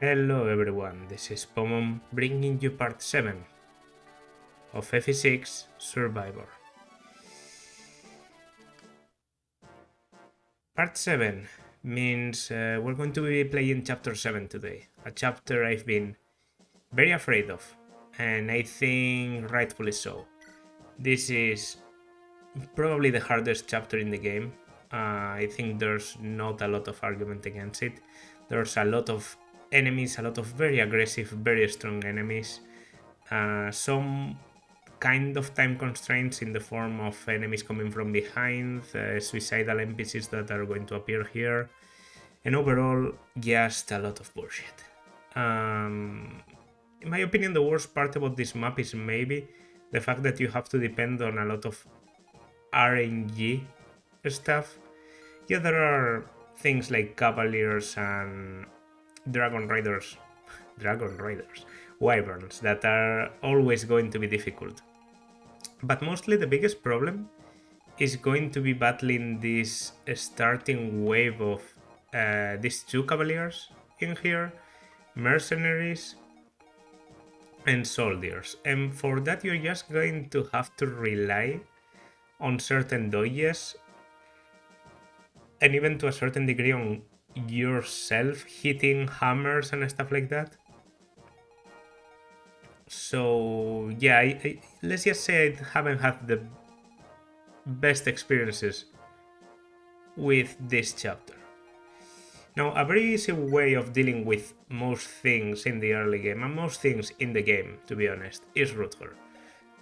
Hello everyone, this is Pomon bringing you part 7 of FE6 Survivor. Part 7 means we're going to be playing chapter 7 today, a chapter I've been very afraid of, and I think rightfully so. This is probably the hardest chapter in the game. I think there's not a lot of argument against it. There's a lot of enemies, a lot of very aggressive, very strong enemies. Some kind of time constraints in the form of enemies coming from behind, suicidal NPCs that are going to appear here, and overall, just a lot of bullshit. In my opinion, the worst part about this map is maybe the fact that you have to depend on a lot of RNG stuff. Yeah, there are things like Cavaliers and Dragon Riders, Wyverns that are always going to be difficult. But mostly the biggest problem is going to be battling this starting wave of these two Cavaliers in here, mercenaries and soldiers. And for that you're just going to have to rely on certain dodges and even to a certain degree on yourself hitting hammers and stuff like that. So yeah, let's just say I haven't had the best experiences with this chapter. Now, a very easy way of dealing with most things in the early game, and most things in the game, to be honest, is Rutger.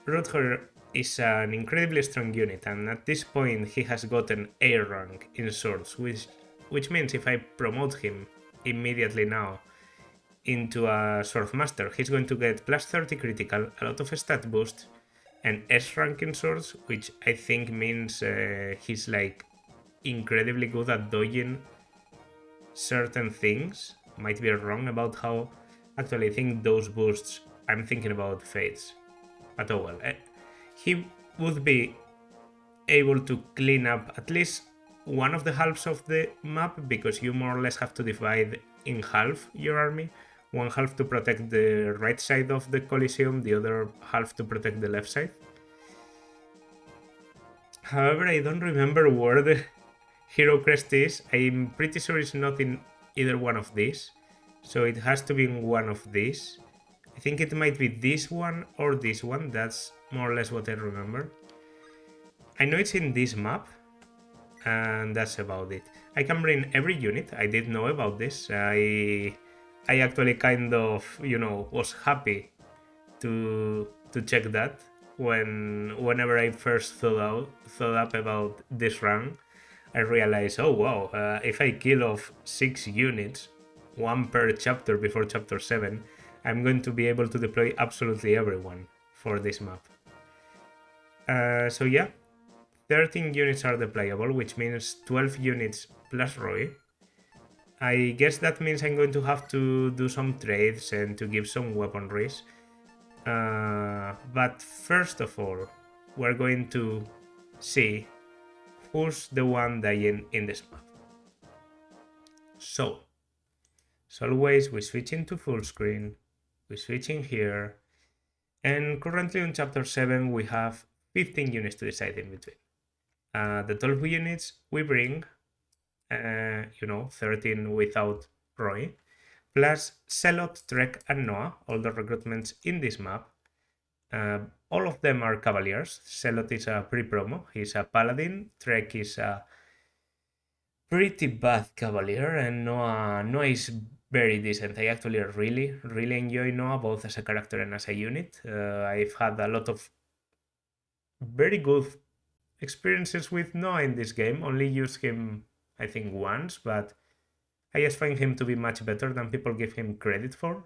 Rutger is an incredibly strong unit, and at this point he has gotten A rank in swords, which means if I promote him immediately now into a Sword Master, he's going to get plus 30 critical, a lot of stat boosts, and S rank in swords, which I think means he's like incredibly good at dodging certain things. Might be wrong about how actually I think those boosts I'm thinking about fades. But oh well. He would be able to clean up at least one of the halves of the map, because you more or less have to divide in half your army. One half to protect the right side of the Coliseum, the other half to protect the left side. However, I don't remember where the Hero Crest is. I'm pretty sure it's not in either one of these, so it has to be in one of these. I think it might be this one or this one. That's more or less what I remember. I know it's in this map, and that's about it. I can bring every unit. I did know about this. I actually kind of, was happy to check that whenever I first thought up about this run. I realized, oh wow, if I kill off 6 units, one per chapter before chapter 7, I'm going to be able to deploy absolutely everyone for this map. So yeah, 13 units are deployable, which means 12 units plus Roy. I guess that means I'm going to have to do some trades and to give some weaponries. But first of all, we're going to see who's the one dying in this map. So, as always, we switch into full screen, we switch in here, and currently on chapter 7 we have 15 units to decide in between. The 12 units we bring, 13 without Roy, plus Celot, Trek, and Noah, all the recruitments in this map. All of them are Cavaliers. Celot is a pre-promo, he's a Paladin. Trek is a pretty bad Cavalier, and Noah is very decent. I actually really enjoy Noah, both as a character and as a unit. I've had a lot of very good experiences with Noah in this game. Only used him, I think, once, but I just find him to be much better than people give him credit for.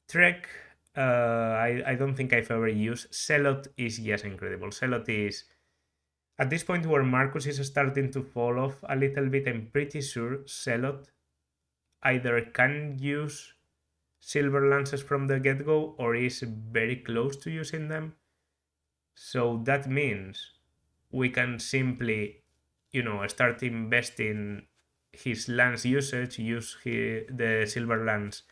Trek, I don't think I've ever used. Celot is just incredible. Celot is, at this point where Marcus is starting to fall off a little bit, I'm pretty sure Celot either can use Silver Lances from the get-go or is very close to using them. So that means we can simply, start investing his lance usage, the silver lance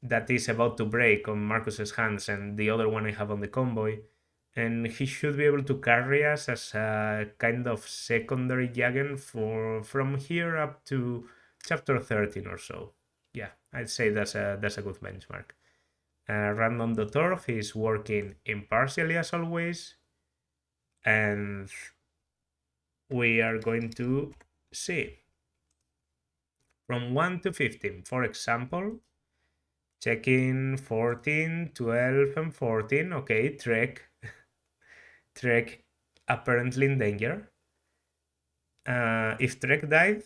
that is about to break on Marcus's hands and the other one I have on the convoy. And he should be able to carry us as a kind of secondary Jagen from here up to chapter 13 or so. Yeah, I'd say that's a good benchmark. Random Doctor, he's working impartially as always, and we are going to see from 1 to 15. For example, checking 14, 12, and 14. Okay, Trek. Trek apparently in danger. If Trek died,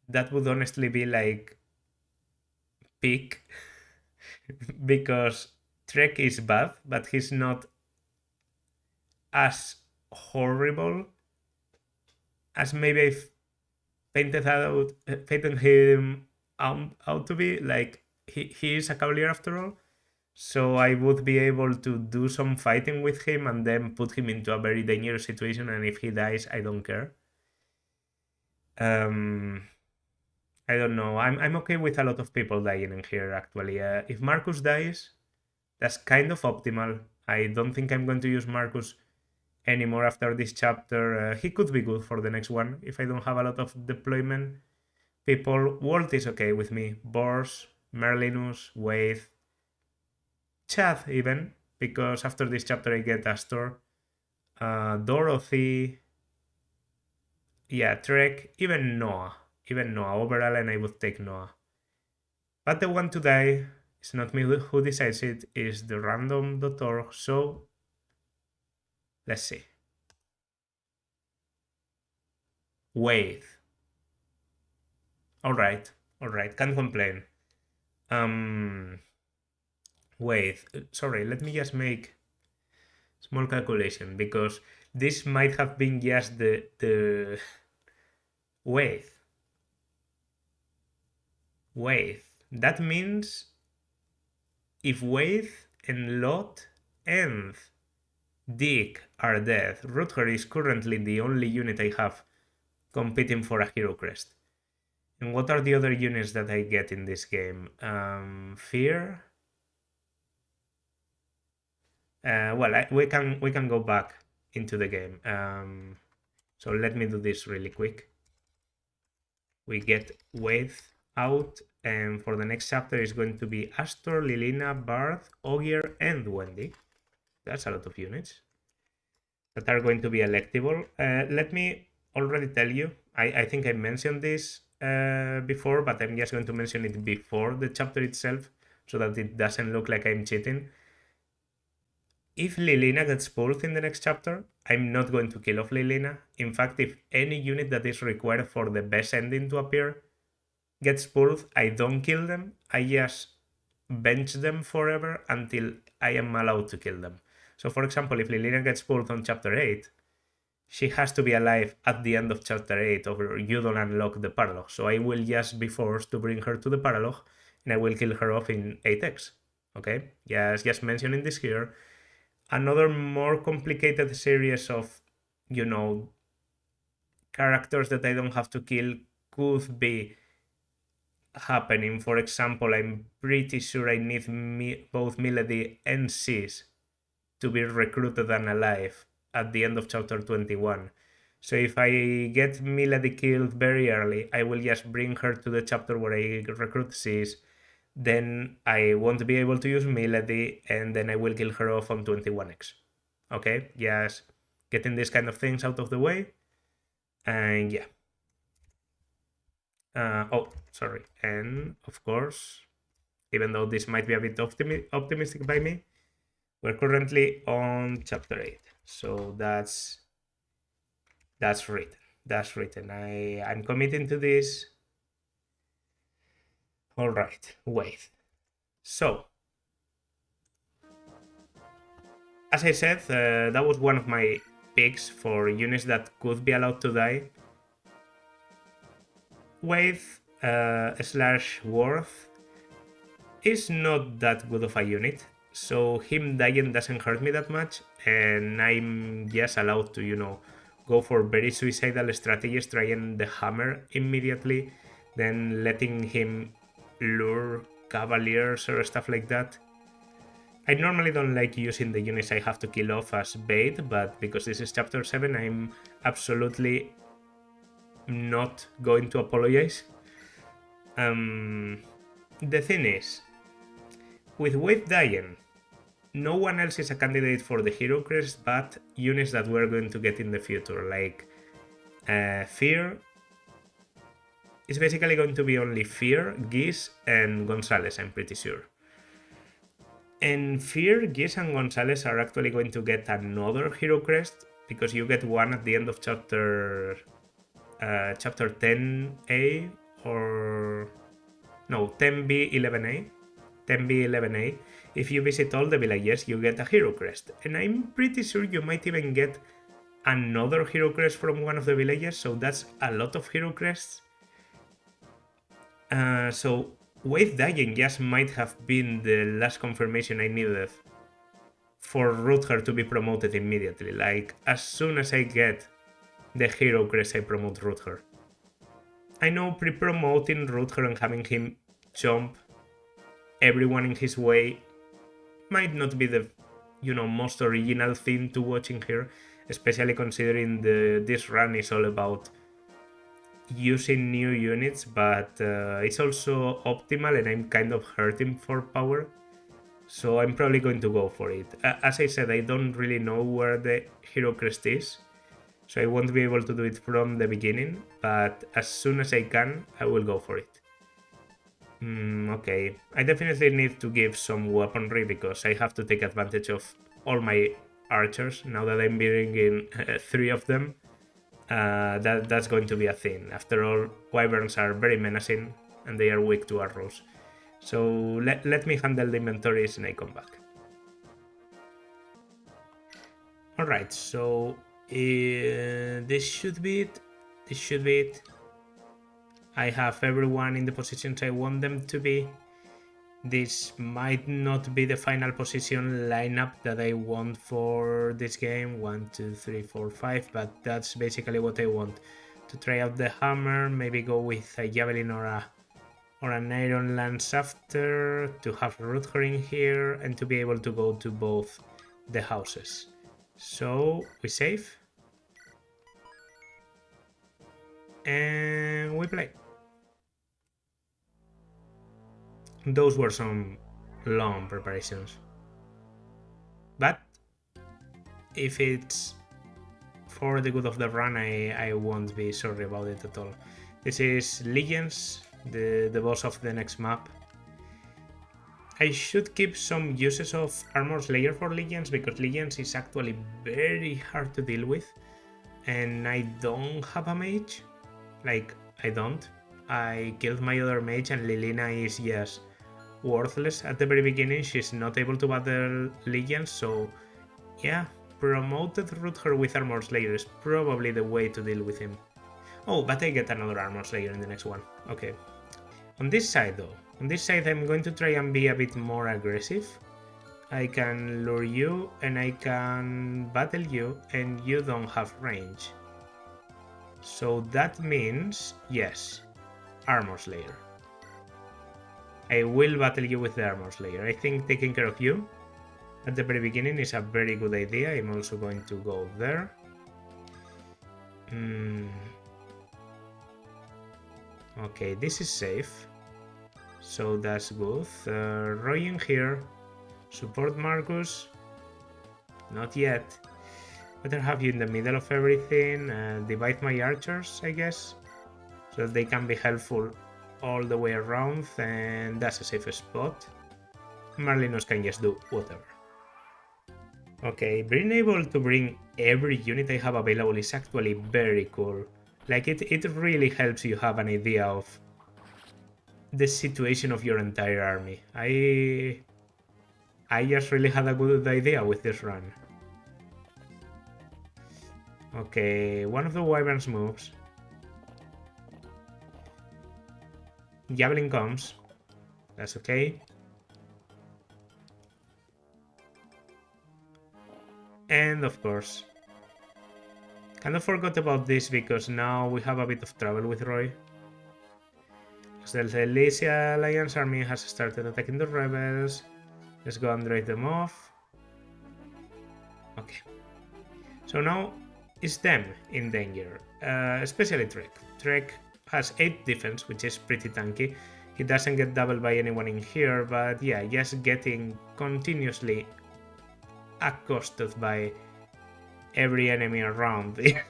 that would honestly be like peak because Trek is bad, but he's not as horrible as maybe I've painted him out to be. Like he is a cavalier after all, so I would be able to do some fighting with him and then put him into a very dangerous situation. And if he dies, I don't care. I don't know. I'm okay with a lot of people dying in here actually. If Marcus dies, that's kind of optimal. I don't think I'm going to use Marcus anymore after this chapter. He could be good for the next one if I don't have a lot of deployment people. Walt is okay with me. Bors, Merlinus, Wade, Chad even, because after this chapter I get Astor, Dorothy, yeah, Trek, even Noah. Even Noah. Overall, and I would take Noah. But the one to die is not me who decides it, is the random doctor. So let's see. Wait. Alright, can't complain. Wait, sorry, let me just make small calculation because this might have been just the wait. That means if Wade and Lot and Dick are dead, Rutger is currently the only unit I have competing for a hero crest. And what are the other units that I get in this game? Fear. Well, we can go back into the game. So let me do this really quick. We get Wade out, and for the next chapter is going to be Astor, Lilina, Barth, Ogier, and Wendy. That's a lot of units that are going to be electable. Let me already tell you, I think I mentioned this before, but I'm just going to mention it before the chapter itself so that it doesn't look like I'm cheating. If Lilina gets pulled in the next chapter, I'm not going to kill off Lilina. In fact, if any unit that is required for the best ending to appear gets pulled, I don't kill them. I just bench them forever until I am allowed to kill them. So for example, if Lilina gets pulled on chapter 8, she has to be alive at the end of chapter 8 or you don't unlock the paralogue. So I will just be forced to bring her to the paralogue and I will kill her off in 8x. Okay, just mentioning this here. Another more complicated series of, characters that I don't have to kill could be happening. For example, I'm pretty sure I need both Milady and Sis to be recruited and alive at the end of chapter 21. So if I get Milady killed very early, I will just bring her to the chapter where I recruit Sis. Then I won't be able to use Milady, and then I will kill her off on 21x. Okay, just getting these kind of things out of the way. And yeah. Oh, sorry. And of course, even though this might be a bit optimistic by me, we're currently on chapter 8. So that's written. That's written. I'm committing to this. All right, wait. So, as I said, that was one of my picks for units that could be allowed to die. Wade / Worth is not that good of a unit, so him dying doesn't hurt me that much, and I'm just allowed to, go for very suicidal strategies, trying the hammer immediately. then letting him lure cavaliers or stuff like that. I normally don't like using the units I have to kill off as bait, but because this is chapter 7, I'm absolutely not going to apologize. The thing is, with Wave dying, no one else is a candidate for the Hero Crest but units that we're going to get in the future, like Fear. It's basically going to be only Fear, Geese, and Gonzalez, I'm pretty sure. And Fear, Geese, and Gonzalez are actually going to get another Hero Crest, because you get one at the end of chapter 10A, or no, 10B, 11A. 10B, 11A. If you visit all the villages, you get a Hero Crest. And I'm pretty sure you might even get another Hero Crest from one of the villages, so that's a lot of Hero Crests. So Wave dying just might have been the last confirmation I needed for Rutger to be promoted immediately. Like, as soon as I get the Hero Crest, I promote Rutger. I know pre-promoting Rutger and having him jump everyone in his way might not be the most original thing to watching here, especially considering this run is all about using new units, but it's also optimal and I'm kind of hurting for power, so I'm probably going to go for it. As I said, I don't really know where the Hero Crest is, so I won't be able to do it from the beginning, but as soon as I can, I will go for it. Okay, I definitely need to give some weaponry because I have to take advantage of all my archers now that I'm bringing 3 of them. That's going to be a thing. After all, wyverns are very menacing and they are weak to arrows. So let me handle the inventories and I come back. Alright, so this should be it. This should be it. I have everyone in the positions I want them to be. This might not be the final position lineup that I want for this game, 1, 2, 3, 4, 5, but that's basically what I want. To try out the hammer, maybe go with a javelin or an iron lance after, to have Rutger in here, and to be able to go to both the houses. So we save. And we play. Those were some long preparations. But if it's for the good of the run, I won't be sorry about it at all. This is Legions, the boss of the next map. I should keep some uses of Armor Slayer for Legions, because Legions is actually very hard to deal with. And I don't have a mage. Like, I don't. I killed my other mage and Lilina is just worthless at the very beginning. She's not able to battle Legions, so yeah, promoted Rutger with Armor Slayer is probably the way to deal with him. Oh, but I get another Armor Slayer in the next one. Okay. On this side though, on this side I'm going to try and be a bit more aggressive. I can lure you and I can battle you and you don't have range. So that means, yes, Armor Slayer. I will battle you with the Armor Slayer. I think taking care of you at the very beginning is a very good idea. I'm also going to go there. Okay, this is safe. So that's good. Roy in here. Support Marcus. Not yet. Better have you in the middle of everything. Divide my archers, I guess, so that they can be helpful all the way around, and that's a safe spot. Marlinos can just do whatever. Okay, being able to bring every unit I have available is actually very cool. Like, it really helps you have an idea of the situation of your entire army. I just really had a good idea with this run. Okay, one of the wyverns moves. Javelin comes. That's okay. And of course, kind of forgot about this because now we have a bit of trouble with Roy. The Elysia Alliance army has started attacking the rebels. Let's go and drive them off. Okay. So now it's them in danger, especially Trek. Trek has 8 defense, which is pretty tanky. He doesn't get doubled by anyone in here, but yeah, just getting continuously accosted by every enemy around it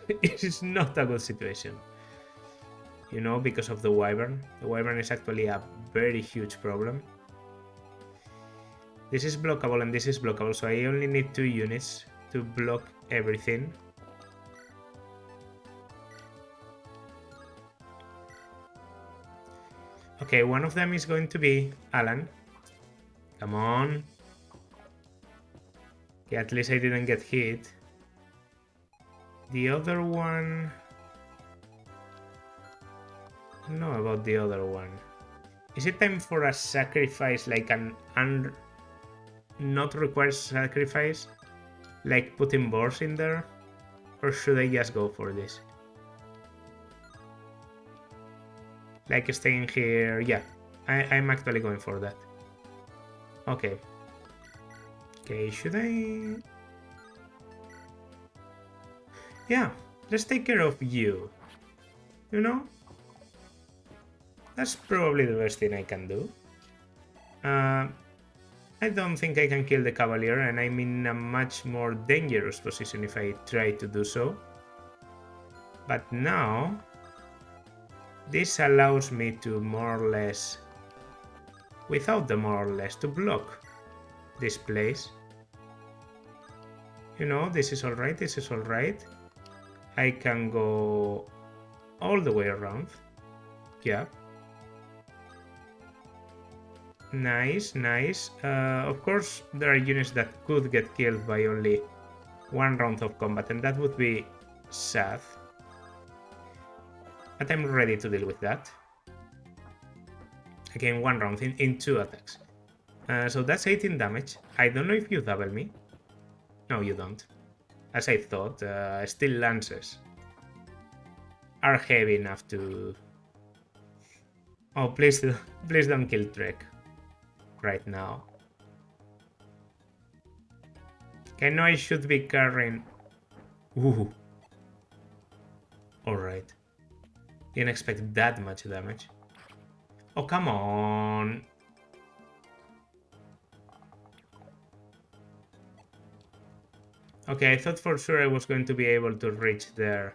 is not a good situation. You know, because of the Wyvern. The Wyvern is actually a very huge problem. This is blockable and this is blockable, so I only need 2 units to block everything. Okay, one of them is going to be Alan. Come on. Okay, at least I didn't get hit. The other one... I don't know about the other one. Is it time for a sacrifice, like an not required sacrifice? Like putting boars in there? Or should I just go for this? Like staying here, yeah. I'm actually going for that. Okay. Okay, should I... Yeah, let's take care of you. You know? That's probably the best thing I can do. I don't think I can kill the Cavalier, and I'm in a much more dangerous position if I try to do so. But now, this allows me to more or less, without the more or less, to block this place. You know, this is alright, this is alright. I can go all the way around. Yeah. Nice, nice. Of course, there are units that could get killed by only 1 round of combat, and that would be sad. But I'm ready to deal with that. Again, 1 round in 2 attacks. So that's 18 damage. I don't know if you double me. No, you don't. As I thought, steel lances are heavy enough to... Oh, please don't kill Trek right now. I know I should be carrying... Ooh. Alright. Didn't expect that much damage. Oh, come on. Okay, I thought for sure I was going to be able to reach there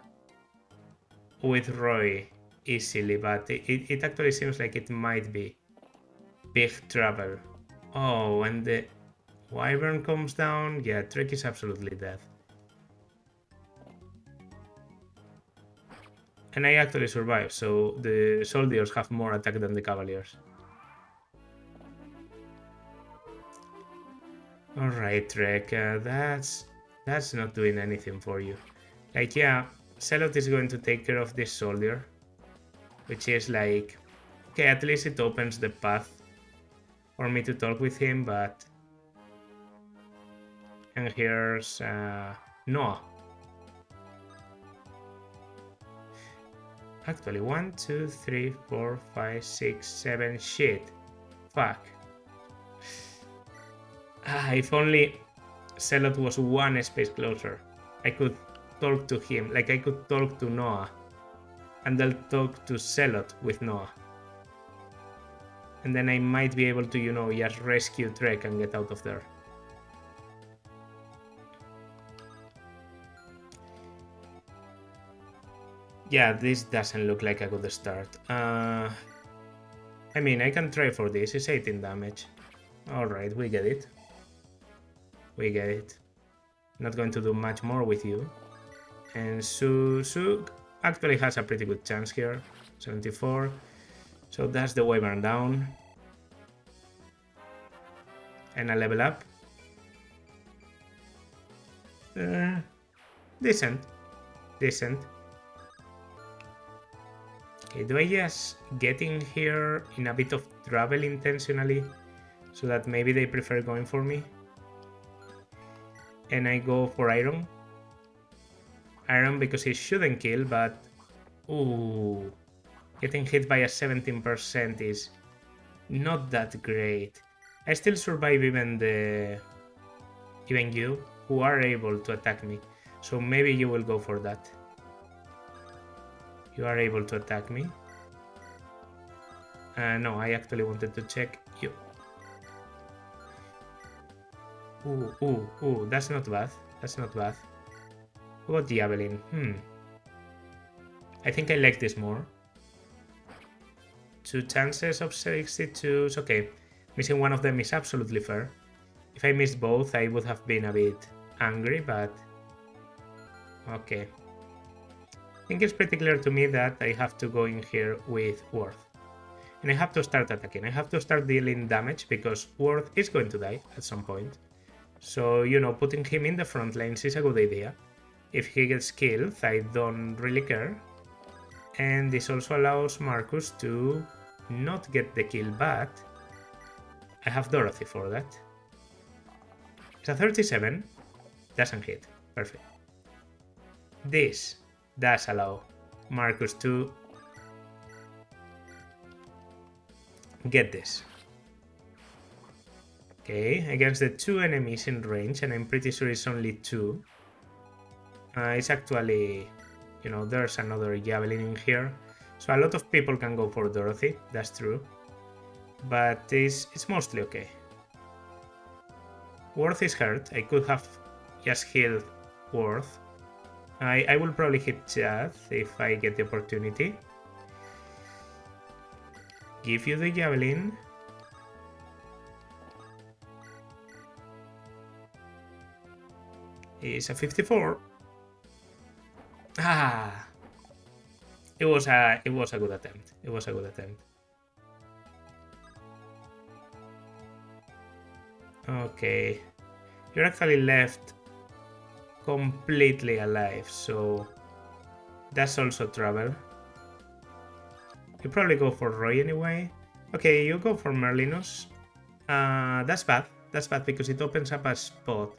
with Roy easily, but it actually seems like it might be big trouble. Oh, and the Wyvern comes down. Yeah, Trek is absolutely dead. And I actually survived, so the soldiers have more attack than the Cavaliers. Alright, Trek, that's not doing anything for you. Like, yeah, Zealot is going to take care of this soldier, which is like, okay, at least it opens the path for me to talk with him, but... And here's Noah. Actually, 1, 2, 3, 4, 5, 6, 7, shit. Fuck. If only Zealot was 1 space closer, I could talk to him, like I could talk to Noah, and then talk to Zealot with Noah. And then I might be able to, you know, just rescue Trek and get out of there. Yeah, this doesn't look like a good start. I mean, I can try for this. It's 18 damage. Alright, we get it. We get it. Not going to do much more with you. And Su actually has a pretty good chance here. 74. So that's the Wyvern down. And a level up. Decent. Decent. Okay, do I just get in here in a bit of trouble intentionally so that maybe they prefer going for me? And I go for Iron. Iron because he shouldn't kill, but... Ooh. Getting hit by a 17% is not that great. I still survive even you who are able to attack me. So maybe you will go for that. You are able to attack me. No, I actually wanted to check you. Ooh, that's not bad. That's not bad. What about Javelin? I think I like this more. 2 chances of 62. Okay, missing one of them is absolutely fair. If I missed both, I would have been a bit angry, but okay. I think it's pretty clear to me that I have to go in here with Worth. And I have to start attacking. I have to start dealing damage because Worth is going to die at some point. So, you know, putting him in the front lines is a good idea. If he gets killed, I don't really care. And this also allows Marcus to not get the kill, but I have Dorothy for that. It's a 37. Doesn't hit. Perfect. This does allow Marcus to get this. Okay, against the 2 enemies in range, and I'm pretty sure it's only 2. It's actually, you know, there's another Javelin in here. So a lot of people can go for Dorothy, that's true. But it's mostly okay. Worth is hurt. I could have just healed Worth. I will probably hit Chad if I get the opportunity. Give you the Javelin. It's a 54. Ah! It was a good attempt. It was a good attempt. Okay. You're actually left completely alive, so that's also trouble. You probably go for Roy anyway. Okay, you go for Merlinus. That's bad. That's bad because it opens up a spot.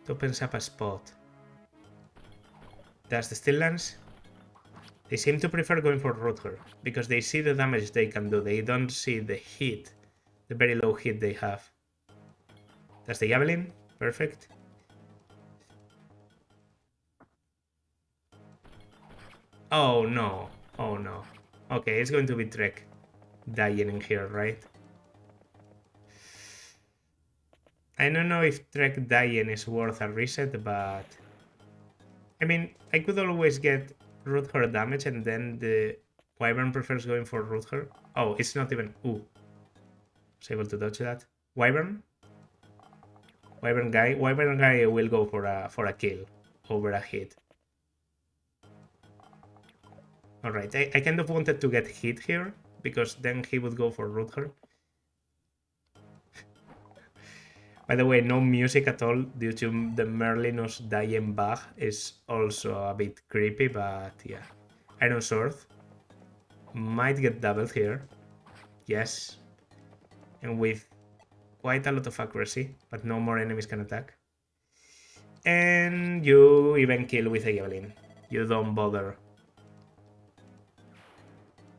It opens up a spot. Does the Still Lance? They seem to prefer going for Rutger because they see the damage they can do. They don't see the hit, the very low hit they have. That's the Javelin. Perfect. Oh no. Oh no. Okay, it's going to be Trek dying in here, right? I don't know if Trek dying is worth a reset, but I mean, I could always get Rutger damage and then the Wyvern prefers going for Rutger. Oh, it's not even... Ooh. Was able to dodge that. Wyvern? Wyvern guy will go for a kill over a hit. Alright, I kind of wanted to get hit here, because then he would go for Rutger. By the way, no music at all due to the Merlinus dying bug is also a bit creepy, but yeah. Iron Sword might get doubled here. Yes. And with quite a lot of accuracy, but no more enemies can attack. And you even kill with a Javelin. You don't bother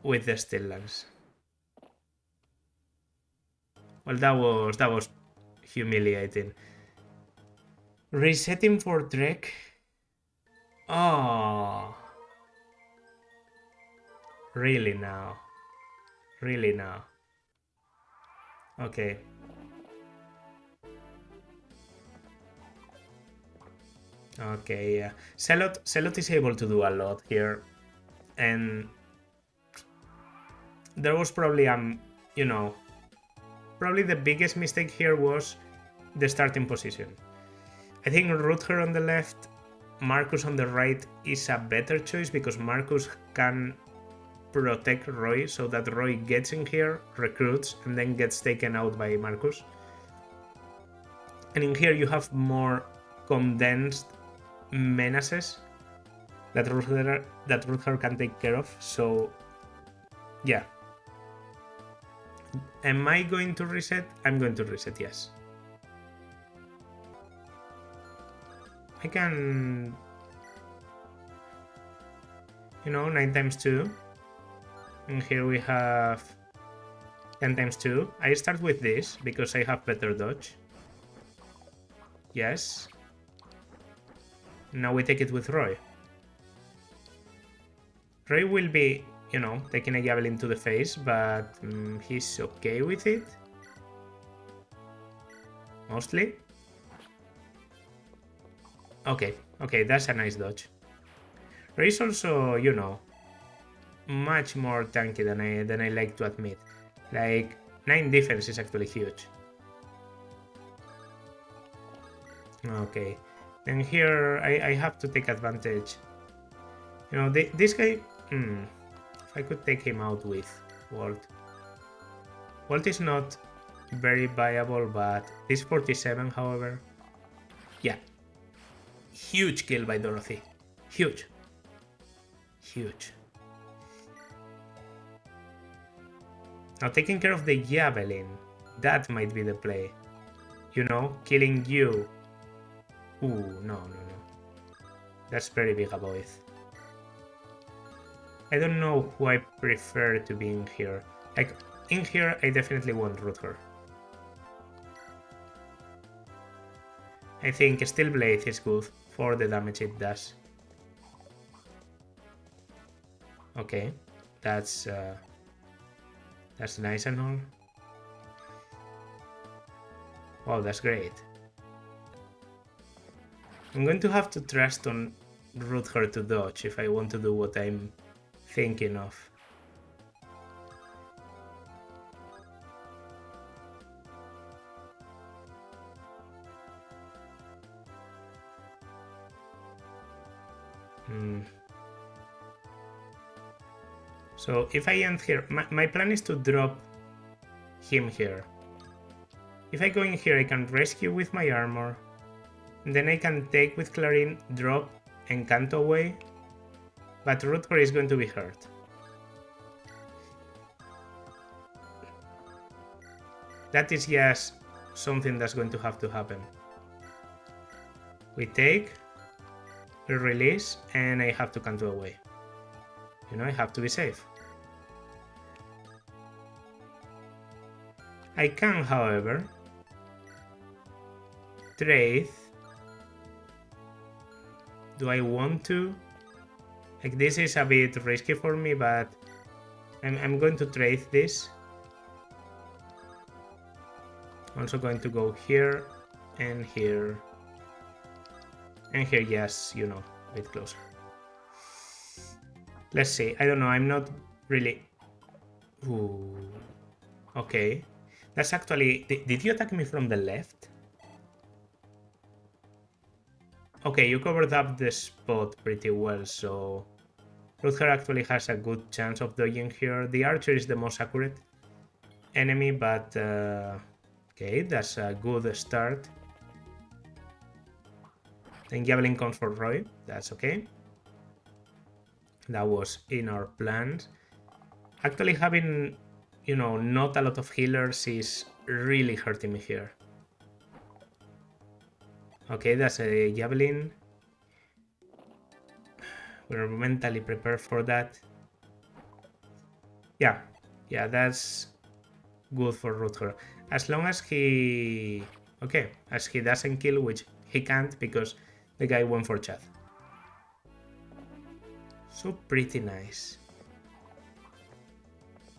with the Still Lance. Well, that was humiliating. Resetting for Trek. Oh. Really now. Really now. Okay. Okay, yeah. Celot is able to do a lot here. And there was probably, you know, probably the biggest mistake here was the starting position. I think Rutger on the left, Marcus on the right is a better choice because Marcus can protect Roy so that Roy gets in here, recruits, and then gets taken out by Marcus. And in here you have more condensed menaces that Rutger can take care of. So, yeah. Am I going to reset? I'm going to reset, yes. I can you know, 9 times 2. And here we have 10 times 2. I start with this because I have better dodge. Yes. Now we take it with Roy. Roy will be, you know, taking a javelin to the face, but he's okay with it. Mostly. Okay, that's a nice dodge. Roy is also, you know, much more tanky than I like to admit. Like, 9 defense is actually huge. Okay, and here I have to take advantage. You know, this guy, if I could take him out with Walt. Walt is not very viable, but this 47, however, yeah. Huge kill by Dorothy. Huge. Now taking care of the javelin, that might be the play. You know, killing you. Ooh, no. That's very big a boys. I don't know who I prefer to be in here. Like, in here, I definitely want Rutger. I think Steel Blade is good for the damage it does. Okay, that's nice and all. Wow, that's great. I'm going to have to trust on Rutger to dodge if I want to do what I'm thinking of. So if I end here, my plan is to drop him here. If I go in here, I can rescue with my armor. And then I can take with Clarin, drop, and Canto away. But Rutger is going to be hurt. That is just something that's going to have to happen. We take, we release, and I have to Canto away. You know, I have to be safe. I can, however, trade. Do I want to? Like, this is a bit risky for me, but I'm going to trade this. I'm also going to go here and here. And here, yes, you know, a bit closer. Let's see. I don't know. I'm not really... Ooh. Okay. That's actually... Did you attack me from the left? Okay, you covered up the spot pretty well, so... Rutger actually has a good chance of dodging here. The archer is the most accurate enemy, but... okay, that's a good start. Then Javelin comes for Roy. That's okay. That was in our plans. Actually having, you know, not a lot of healers is really hurting me here. Okay, that's a Javelin. We're mentally prepared for that. Yeah, that's good for Rutger. As long as he... Okay, as he doesn't kill, which he can't because the guy went for Chad. So pretty nice.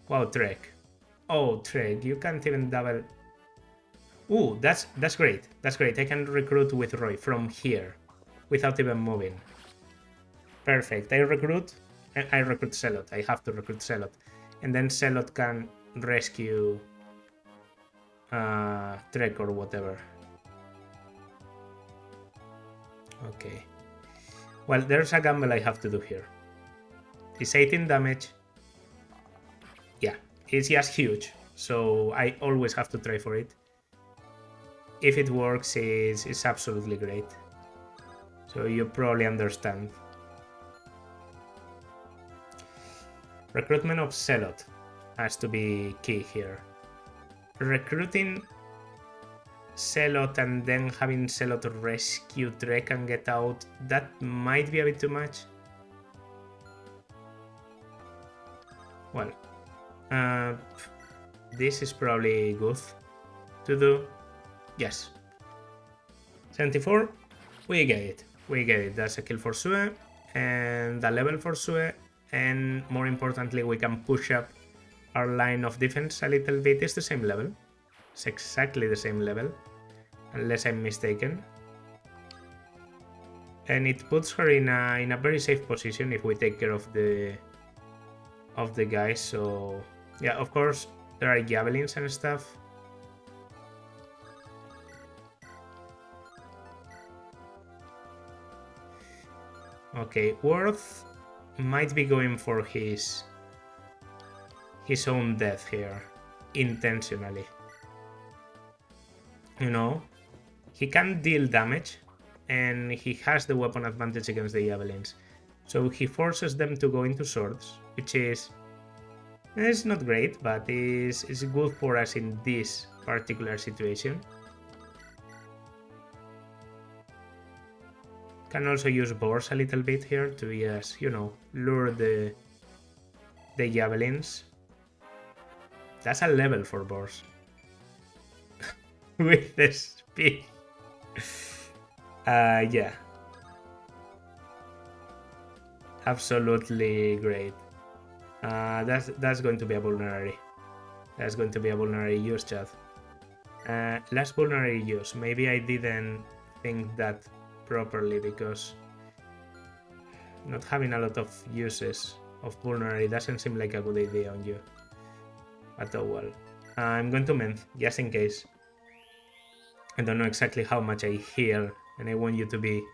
Wow, Trek. Oh, Trek, you can't even double... Ooh, that's great. That's great. I can recruit with Roy from here without even moving. Perfect. I recruit Celot. I have to recruit Celot. And then Celot can rescue Trek or whatever. Okay. Well, there's a gamble I have to do here. It's 18 damage. Yeah, it's just huge. So I always have to try for it. If it works, it's absolutely great. So you probably understand. Recruitment of Celot has to be key here. Recruiting Celot and then having Celot rescue Trek and get out, that might be a bit too much. Well, this is probably good to do. Yes. 74, we get it. We get it. That's a kill for Sue, and a level for Sue, and more importantly, we can push up our line of defense a little bit. It's the same level. It's exactly the same level, unless I'm mistaken. And it puts her in a very safe position if we take care of the guys. So yeah, of course there are javelins and stuff. Okay, Worth might be going for his own death here, intentionally. You know, he can deal damage, and he has the weapon advantage against the javelins. So he forces them to go into swords, which is... it's not great, but is good for us in this particular situation. Can also use boars a little bit here to just, you know, lure the javelins. That's a level for boars. With the speed. Yeah. Absolutely great. That's going to be a vulnerary. That's going to be a vulnerary use, chat. Last vulnerary use. Maybe I didn't think that properly, because not having a lot of uses of vulnerary doesn't seem like a good idea on you. But oh well. I'm going to mend, just in case. I don't know exactly how much I heal, and I want you to be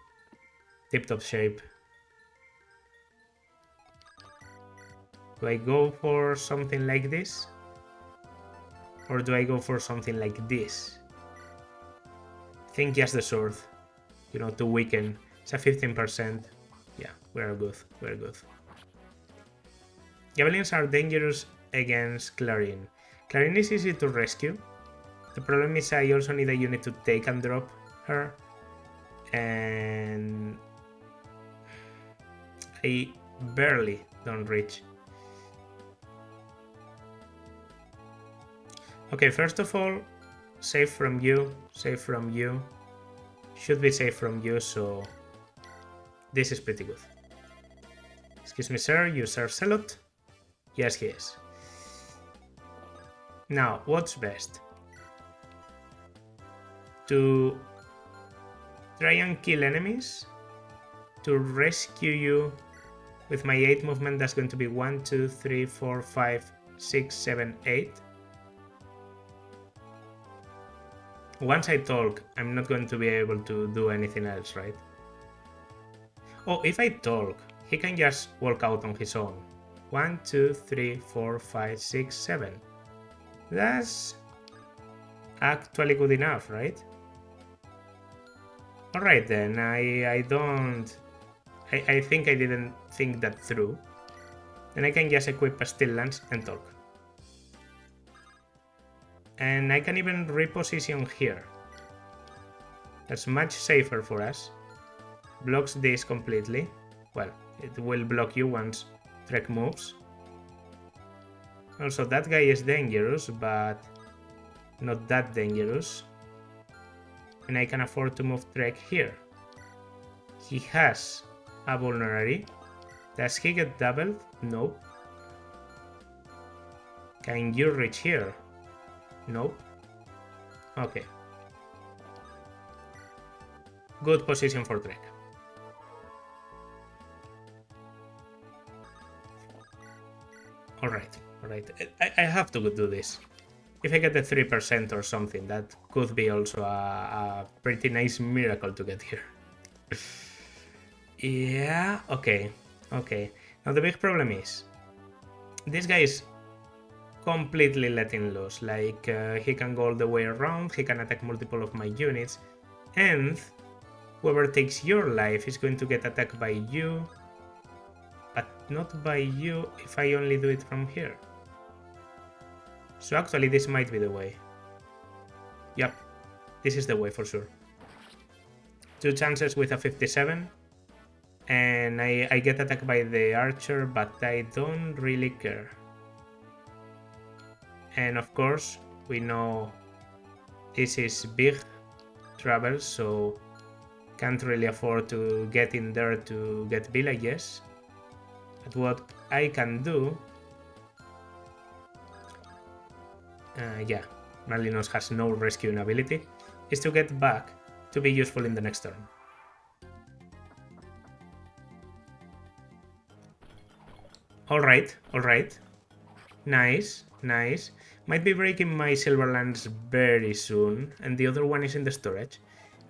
tip-top shape. Do I go for something like this? Or do I go for something like this? I think just the sword, you know, to weaken. It's a 15%. Yeah, we're good. We're good. Javelins are dangerous against Clarine. Clarine is easy to rescue. The problem is I also need a unit to take and drop her. And I barely don't reach. Okay, first of all, safe from you, safe from you. Should be safe from you, so this is pretty good. Excuse me, sir, you Sir Celot? Yes, he is. Now, what's best? To try and kill enemies? To rescue you with my 8 movement, that's going to be 1, 2, 3, 4, 5, 6, 7, 8. Once I talk, I'm not going to be able to do anything else, right? Oh, if I talk, he can just walk out on his own. 1, 2, 3, 4, 5, 6, 7. That's actually good enough, right? Alright then, I think I didn't think that through. Then I can just equip a Still Lance and talk. And I can even reposition here. That's much safer for us. Blocks this completely. Well, it will block you once Trek moves. Also, that guy is dangerous, but not that dangerous. And I can afford to move Trek here. He has a vulnerary. Does he get doubled? No. Can you reach here? Nope. Okay. Good position for Trek. Alright, alright. I have to do this. If I get the 3% or something, that could be also a pretty nice miracle to get here. Yeah, okay. Okay. Now the big problem is, this guy is completely letting loose. Like, he can go all the way around, he can attack multiple of my units, and whoever takes your life is going to get attacked by you, but not by you if I only do it from here. So actually this might be the way. Yep, this is the way for sure. 2 chances with a 57, and I get attacked by the archer, but I don't really care. And of course, we know this is big travel, so can't really afford to get in there to get villages. But what I can do... yeah, Malinos has no rescuing ability, is to get back to be useful in the next turn. Alright. Nice. Might be breaking my Silverlands very soon, and the other one is in the storage.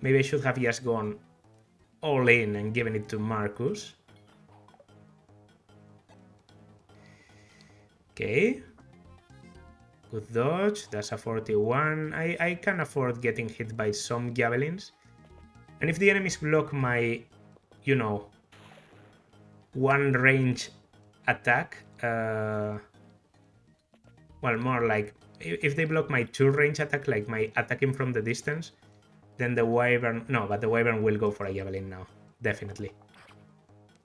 Maybe I should have just gone all in and given it to Marcus. Okay. Good dodge, that's a 41. I can afford getting hit by some javelins. And if the enemies block my, one range attack, well, more like if they block my two range attack, like my attacking from the distance, then the Wyvern... No, but the Wyvern will go for a javelin now, definitely.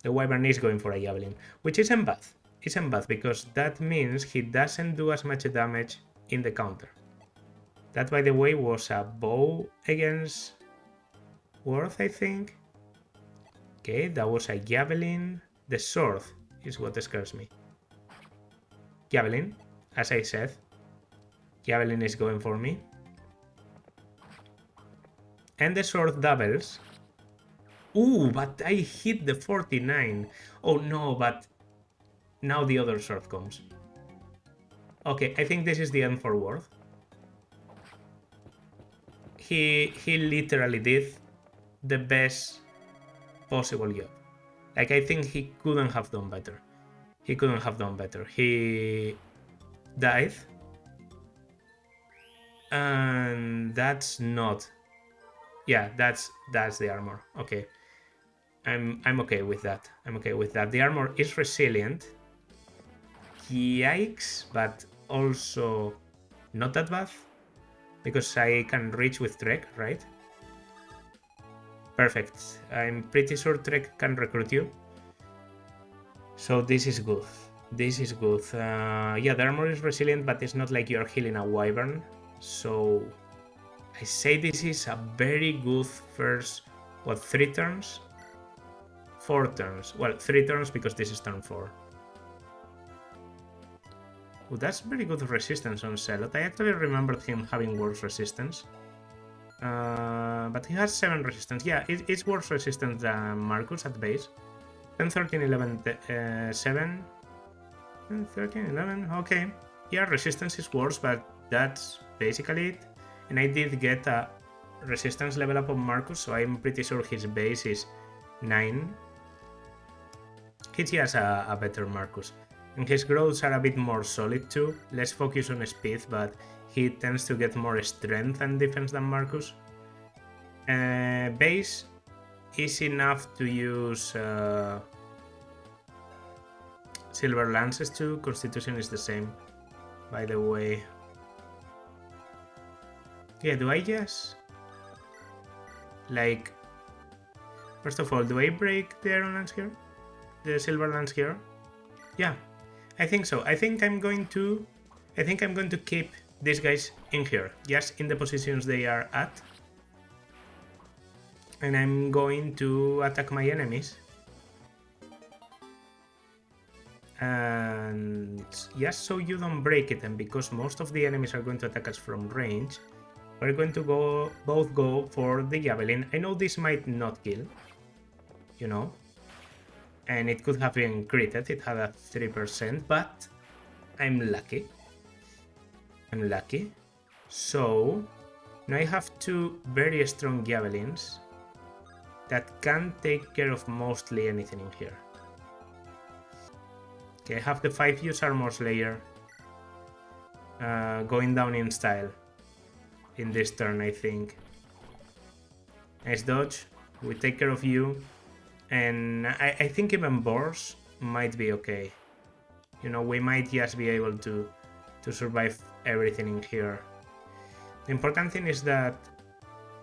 The Wyvern is going for a javelin, which isn't bad. Isn't bad because that means he doesn't do as much damage in the counter. That, by the way, was a bow against Worth, I think. Okay, that was a javelin. The sword is what scares me. Javelin, as I said. Javelin is going for me. And the sword doubles. Ooh, but I hit the 49. Oh no, but now the other sword comes. Okay, I think this is the end for Worth. He literally did the best possible job. Like, I think he couldn't have done better. He died. And that's not... Yeah, that's the armor. Okay. I'm okay with that. The armor is resilient. Yikes, but also not that bad. Because I can reach with Trek, right? Perfect. I'm pretty sure Trek can recruit you. So this is good. Yeah, the armor is resilient, but it's not like you're healing a Wyvern. So I say this is a very good first... What, 3 turns? 4 turns. Well, 3 turns because this is turn 4. Oh, that's very good resistance on Celot. I actually remembered him having worse resistance. But he has 7 resistance. Yeah, it's worse resistance than Marcus at base. 10, 13, 11, 7. 13, 11, okay. Yeah, resistance is worse, but that's basically it. And I did get a resistance level up on Marcus, so I'm pretty sure his base is 9. He's just a better Marcus. And his growths are a bit more solid too. Less focus on speed, but he tends to get more strength and defense than Marcus. Base is enough to use Silver Lances too. Constitution is the same, by the way. Yeah, do I just... Like... First of all, do I break the Iron Lance here? The Silver Lance here? Yeah, I think so. I think I'm going to keep these guys in here, just in the positions they are at. And I'm going to attack my enemies. And just so you don't break it, and because most of the enemies are going to attack us from range, we're going to both go for the Javelin. I know this might not kill, you know, and it could have been critted. It had a 3%, but I'm lucky. So now I have 2 very strong Javelins that can take care of mostly anything in here. Okay, I have the 5-use Armor Slayer going down in style in this turn, I think. Nice dodge. We take care of you. And I think even Boars might be okay. You know, we might just be able to survive everything in here. The important thing is that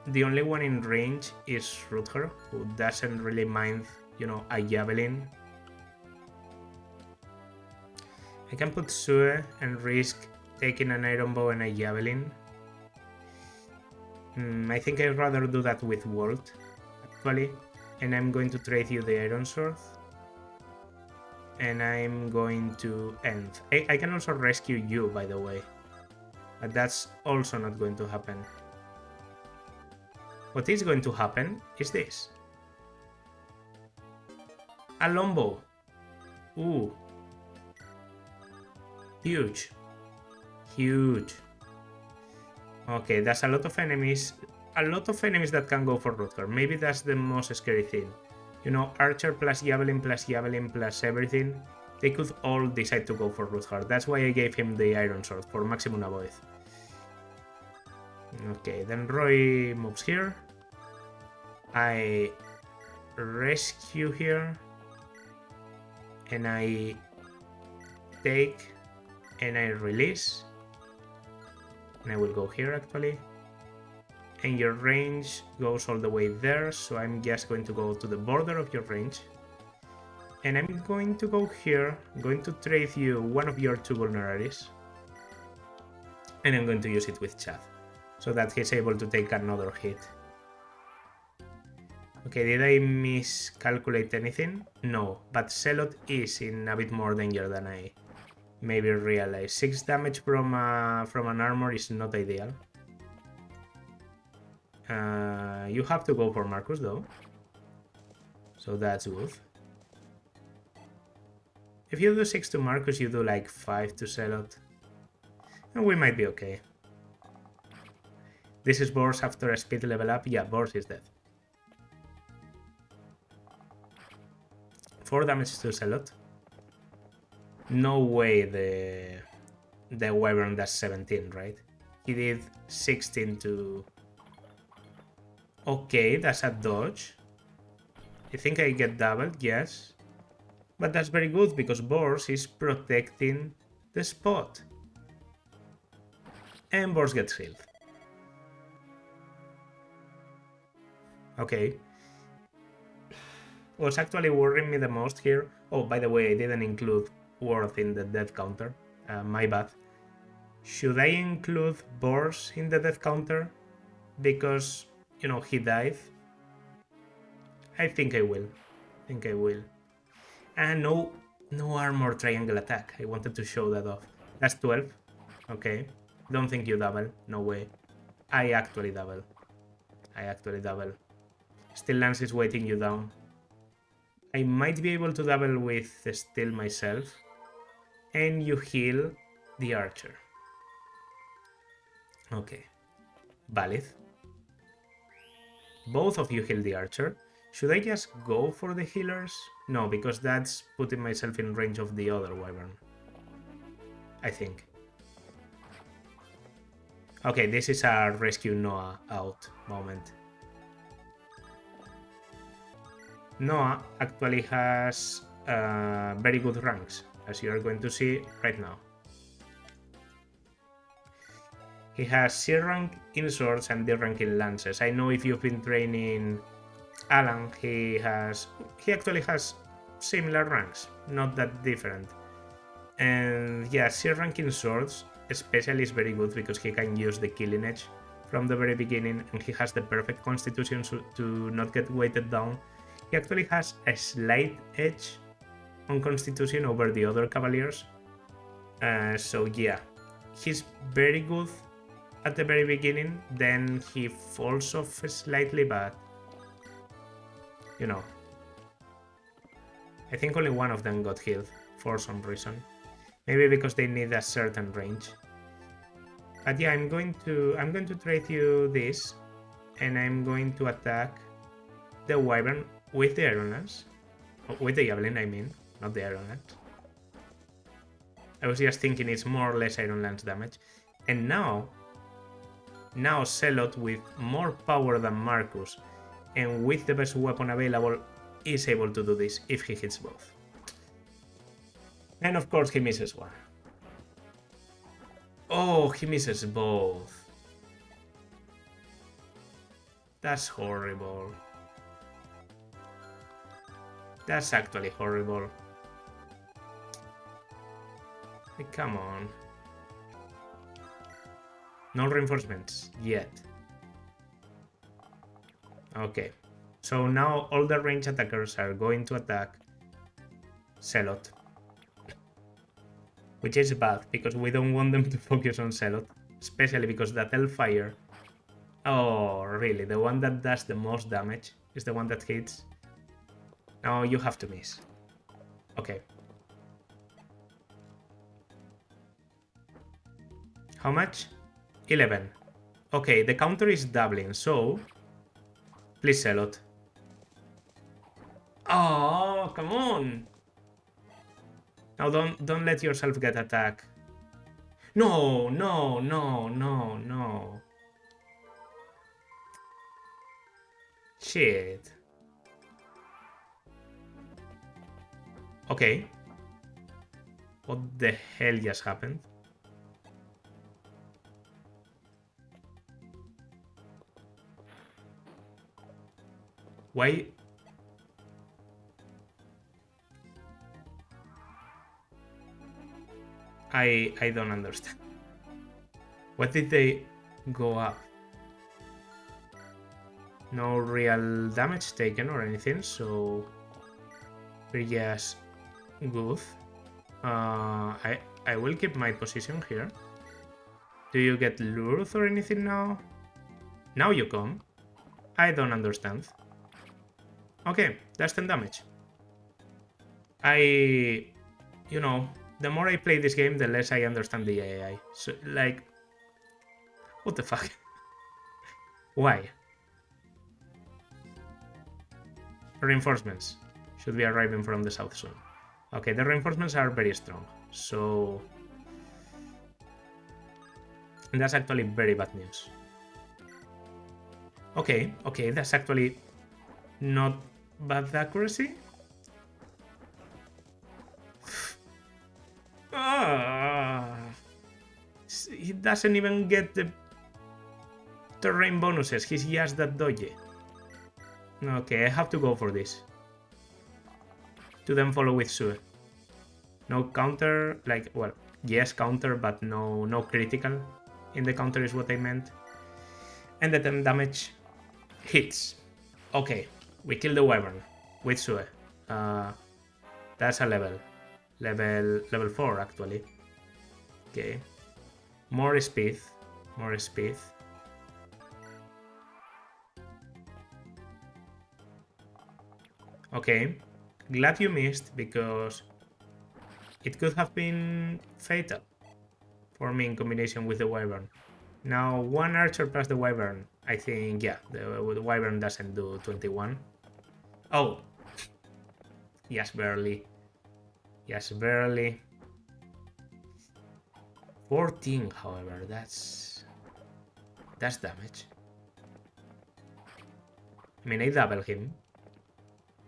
the only one in range is Rutger, who doesn't really mind, you know, a Javelin. I can put Sue and risk taking an iron bow and a javelin. I think I'd rather do that with Walt, actually. And I'm going to trade you the iron sword. And I'm going to end. I can also rescue you, by the way. But that's also not going to happen. What is going to happen is this. A longbow. Ooh. Huge. Huge. Okay, that's a lot of enemies. A lot of enemies that can go for Rutger. Maybe that's the most scary thing. You know, Archer plus Javelin plus everything. They could all decide to go for Rutger. That's why I gave him the Iron Sword for maximum avoid. Okay, then Roy moves here. I rescue here. And I take and I release. And I will go here actually. And your range goes all the way there, so I'm just going to go to the border of your range. And I'm going to go here, I'm going to trade you one of your 2 vulneraries. And I'm going to use it with Chad, so that he's able to take another hit. Okay, did I miscalculate anything? No, but Celot is in a bit more danger than I maybe realized. 6 damage from an armor is not ideal. You have to go for Marcus though, so that's good. If you do 6 to Marcus, you do like 5 to Celot, and we might be okay. This is Bors after a speed level up. Yeah, Bors is dead. 4 damage to Celot. No way the Wyvern does 17, right? He did 16 to... Okay, that's a dodge. I think I get doubled, yes. But that's very good because Bors is protecting the spot. And Bors gets healed. Okay. What's actually worrying me the most here... Oh, by the way, I didn't include Worth in the death counter. My bad. Should I include Bors in the death counter? Because, you know, he died. I think I will. And no armor triangle attack. I wanted to show that off. That's 12. Okay. Don't think you double. No way. I actually double. Still Lance is weighting you down. I might be able to double with Still myself. And you heal the Archer. Okay. Valid. Both of you heal the Archer. Should I just go for the healers? No, because that's putting myself in range of the other Wyvern. I think. Okay, this is a rescue Noah out moment. Noah actually has very good ranks, as you are going to see right now. He has C rank in swords and D rank in lances. I know if you've been training Alan, he actually has similar ranks, not that different. And yeah, C rank in swords especially is very good because he can use the killing edge from the very beginning, and he has the perfect constitution to not get weighted down. He actually has a slight edge on constitution over the other cavaliers. So yeah, he's very good at the very beginning, then he falls off slightly, but you know, I think only one of them got healed for some reason. Maybe because they need a certain range. But yeah, I'm going to trade you this, and I'm going to attack the Wyvern with the Iron Lance. With the Javelin, I mean, not the Iron Lance. I was just thinking it's more or less Iron Lance damage. And now Celot, with more power than Marcus, and with the best weapon available, is able to do this if he hits both. And of course he misses one. Oh, he misses both. That's horrible. That's actually horrible. Like, come on. No reinforcements yet. Okay. So now all the range attackers are going to attack Zealot. Which is bad, because we don't want them to focus on Zealot. Especially because that Hellfire... Oh, really? The one that does the most damage is the one that hits? No, you have to miss. Okay. How much? 11. Okay, the counter is doubling, so... Please, Zealot. Oh, come on! Now don't let yourself get attacked. No, no, no, no, no. Shit. Okay. What the hell just happened? Why? I don't understand. What did they go up? No real damage taken or anything, so we're just good. I will keep my position here. Do you get lured or anything now? Now you come. I don't understand. Okay, that's 10 damage. You know, the more I play this game, the less I understand the AI. So, like, what the fuck? Why? Reinforcements should be arriving from the south soon. Okay, the reinforcements are very strong, so that's actually very bad news. Okay, that's actually not bad accuracy. He doesn't even get the terrain bonuses, he's just that dodgy. Okay, I have to go for this. To then follow with Sue. No counter, like, well, yes counter, but no critical. In the counter is what I meant. And the 10 damage hits. Okay, we kill the Wyvern with Sue. That's a level. Level 4 actually. Okay. More speed. More speed. Okay. Glad you missed, because it could have been fatal for me in combination with the Wyvern. Now, one archer plus the Wyvern. I think, yeah, the Wyvern doesn't do 21. Oh! Yes, barely. Yes, barely. 14, however, that's damage. I mean, I double him.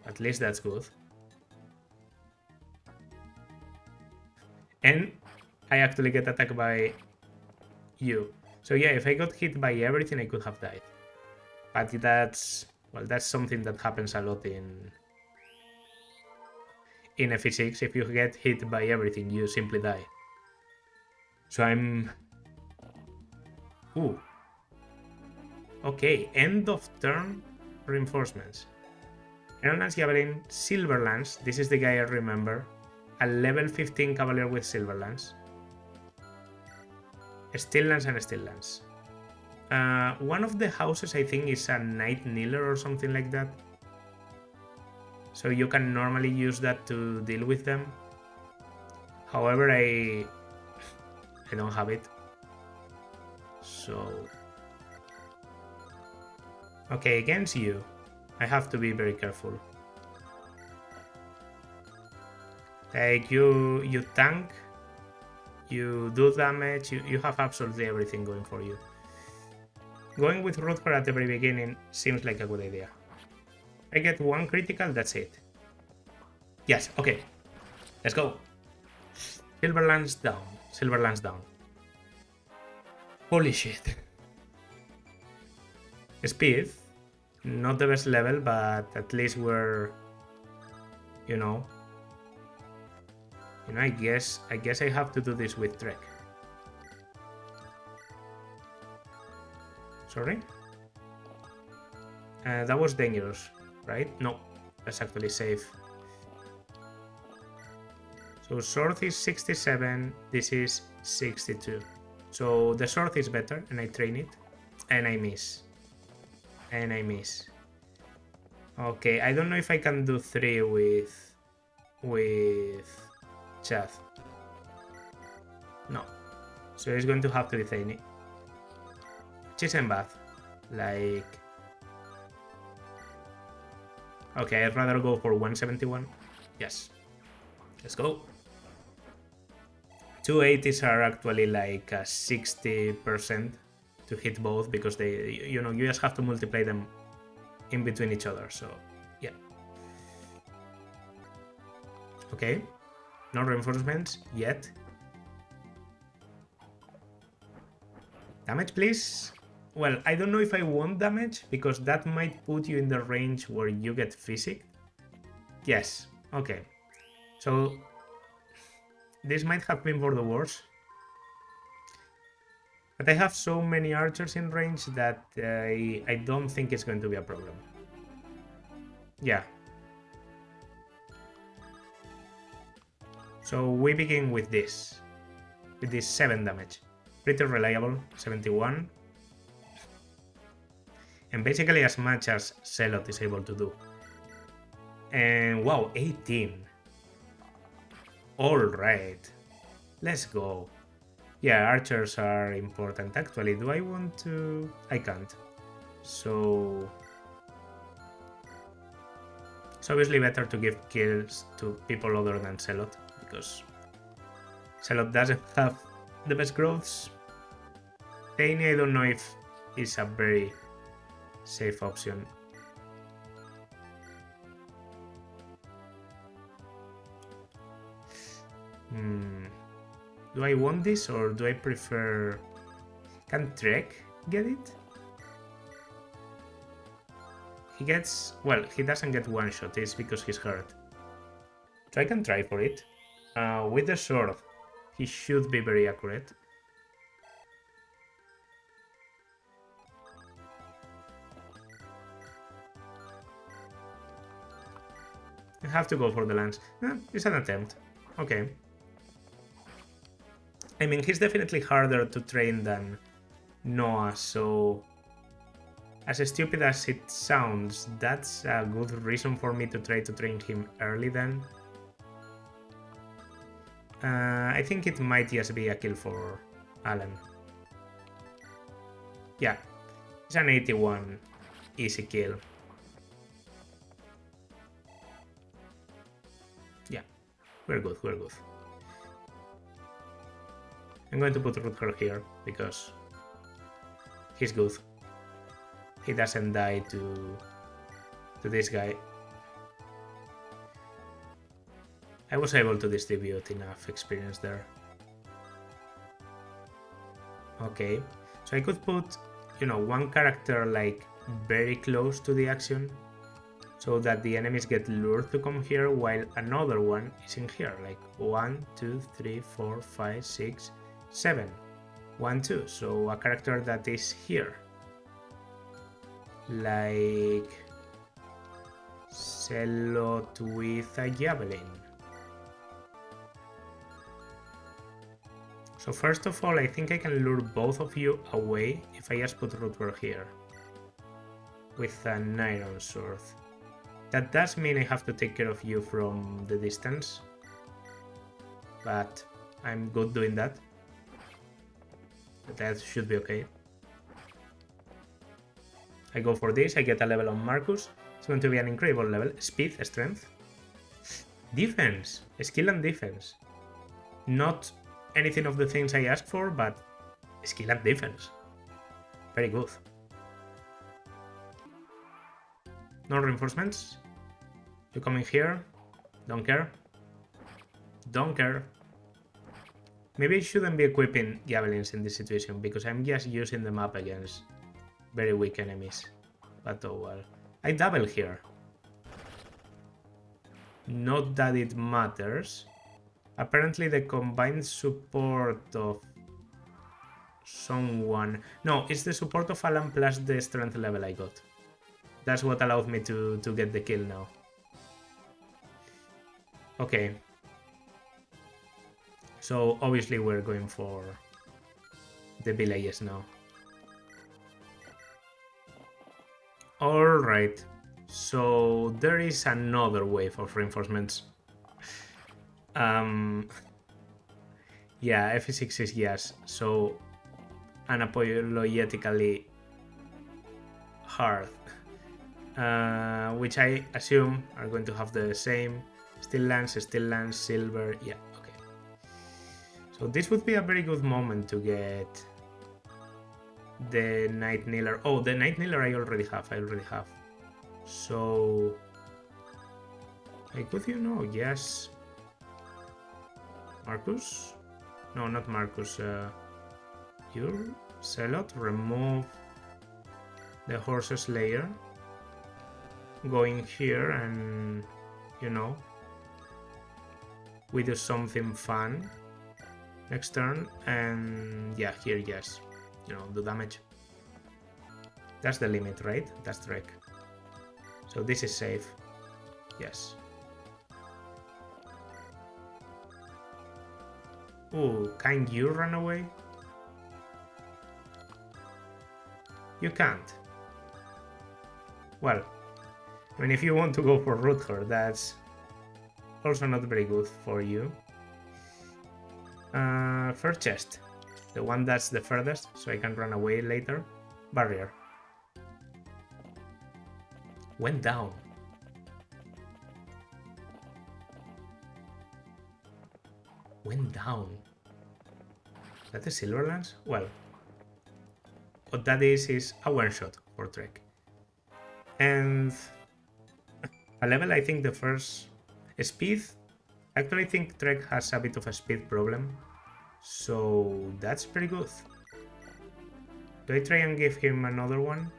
At least that's good. And I actually get attacked by you. So yeah, if I got hit by everything, I could have died. But that's something that happens a lot in FE6. If you get hit by everything, you simply die. So I'm... Ooh. Okay, end of turn reinforcements. Iron Lance Javelin, Silver Lance. This is the guy I remember. A level 15 Cavalier with Silver Lance. Steel Lance and Steel Lance. One of the houses, I think, is a Knight Kneeler or something like that. So you can normally use that to deal with them. However, I don't have it. So... Okay, against you, I have to be very careful. Like, you tank, you do damage, you have absolutely everything going for you. Going with Rutger at the very beginning seems like a good idea. I get one critical, that's it. Yes, okay. Let's go. Silver Lance down. Silver Lance down. Holy shit. Speed. Not the best level, but at least we're... You know, I guess I have to do this with Trek. Sorry? That was dangerous, right? No, that's actually safe. So sword is 67, this is 62. So the sword is better, and I train it, and I miss. And I miss. Okay, I don't know if I can do 3 with Chad. No. So it's going to have to be Thaini. Which isn't bad. Like... Okay, I'd rather go for 171. Yes. Let's go. 280s are actually like 60% to hit both because they, you know, you just have to multiply them in between each other. So, yeah. Okay. No reinforcements yet. Damage, please. Well, I don't know if I want damage because that might put you in the range where you get physic. Yes. Okay. So this might have been for the worse. But I have so many archers in range that I don't think it's going to be a problem. Yeah. So we begin with this. With this 7 damage. Pretty reliable. 71. And basically as much as Zealot is able to do. And wow, 18. Alright. Let's go. Yeah, archers are important. Actually, do I want to... I can't. So... It's obviously better to give kills to people other than Zealot, because Zealot doesn't have the best growths. Thaini, I don't know if is a very safe option. Do I want this or do I prefer... Can Trek get it? He gets... Well, he doesn't get one shot, it's because he's hurt. So I can try for it. With the sword, he should be very accurate. I have to go for the lance. It's an attempt. Okay. I mean, he's definitely harder to train than Noah, so... As stupid as it sounds, that's a good reason for me to try to train him early then. I think it might just be a kill for Alan. Yeah, it's an 81 easy kill. Yeah, we're good, we're good. I'm going to put Rutger here because he's good. He doesn't die to this guy. I was able to distribute enough experience there. Okay, so I could put, you know, one character like very close to the action so that the enemies get lured to come here while another one is in here, like 1, 2, 3, 4, 5, 6, 7. 1, 2, so a character that is here. Like Zealot with a javelin. So first of all, I think I can lure both of you away if I just put Rutger here with an iron sword. That does mean I have to take care of you from the distance, but I'm good doing that. That should be okay. I go for this, I get a level on Marcus. It's going to be an incredible level. Speed, strength, defense, skill and defense. Not anything of the things I asked for, but skill and defense. Very good. No reinforcements. You coming here? Don't care. Don't care. Maybe I shouldn't be equipping javelins in this situation because I'm just using them up against very weak enemies. But oh well. I double here. Not that it matters. Apparently the combined support of someone. No, it's the support of Alan plus the strength level I got. That's what allowed me to get the kill now. Okay. So obviously we're going for the villages now. Alright. So there is another wave of reinforcements. Yeah, F6 is yes. So unapologetically hard. Which I assume are going to have the same still lands, silver. Yeah, okay. So this would be a very good moment to get the Night Kneeler. Oh, the Night Kneeler I already have. So I could, yes. Marcus? No, not Marcus. Your Zealot, remove the Horse's Lair. Going here and, we do something fun next turn. And yeah, here, yes. Do damage. That's the limit, right? That's Drake. So this is safe. Yes. Ooh, can you run away? You can't. Well, I mean, if you want to go for Rutger, that's also not very good for you. First chest. The one that's the furthest, so I can run away later. Barrier. Went down. Went down. Is that the Silverlands? Well, what that is a one-shot for Trek. And a level, I think the first speed. Actually, I think Trek has a bit of a speed problem. So that's pretty good. Do I try and give him another one?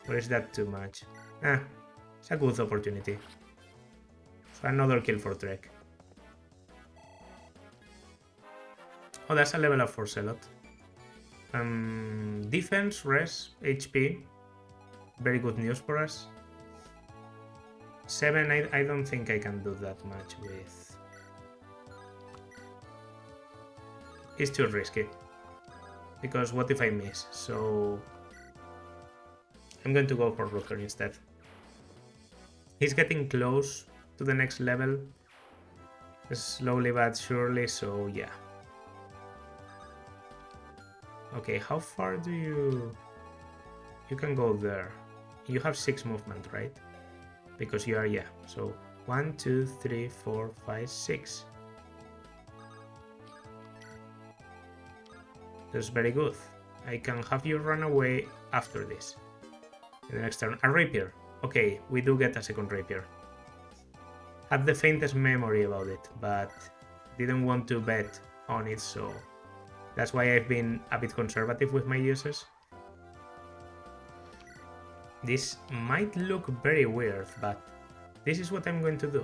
Or is that too much? It's a good opportunity. So another kill for Trek. Oh, that's a level up for Zealot. Defense, res, HP. Very good news for us. 7, I don't think I can do that much with... It's too risky. Because what if I miss? So... I'm going to go for Rutger instead. He's getting close to the next level. Slowly but surely, so yeah. Okay, how far do you... You can go there. You have 6 movement, right? Because you are, yeah. So 1, 2, 3, 4, 5, 6. That's very good. I can have you run away after this. In the next turn, a rapier. Okay, we do get a second rapier. Had the faintest memory about it, but didn't want to bet on it, so that's why I've been a bit conservative with my uses. This might look very weird, but this is what I'm going to do.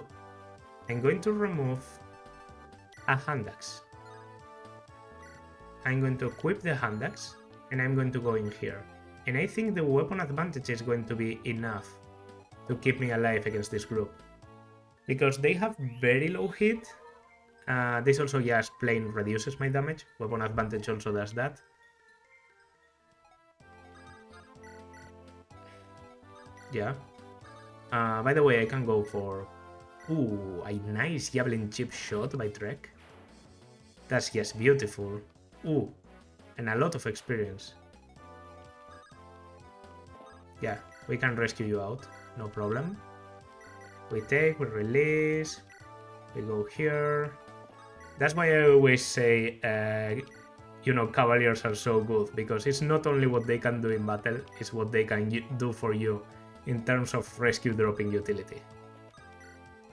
I'm going to remove a hand axe. I'm going to equip the hand axe, and I'm going to go in here. And I think the weapon advantage is going to be enough to keep me alive against this group. Because they have very low hit. This also just plain reduces my damage. Weapon advantage also does that. Yeah. By the way, I can go for... Ooh, a nice javelin chip shot by Trek. That's just beautiful. Ooh, and a lot of experience. Yeah, we can rescue you out, no problem. We take, we release, we go here. That's why I always say, Cavaliers are so good, because it's not only what they can do in battle, it's what they can do for you in terms of rescue dropping utility.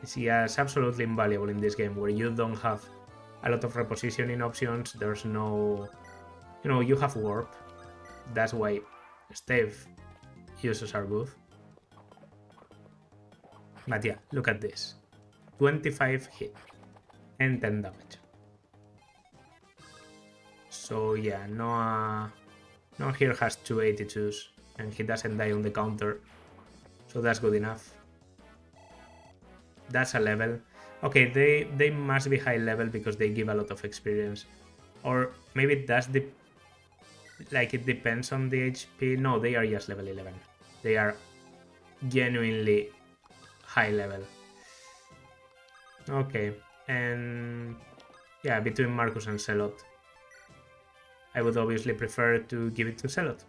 It's absolutely invaluable in this game, where you don't have a lot of repositioning options, there's no... you have warp. That's why stave uses are good. But yeah, look at this. 25 hit and 10 damage. So yeah, Noah here has 282s and he doesn't die on the counter. So that's good enough. That's a level. Okay, they must be high level because they give a lot of experience. Or maybe that's the... Like, it depends on the HP. No, they are just level 11. They are genuinely high level. Okay, and... yeah, between Marcus and Celot, I would obviously prefer to give it to Celot.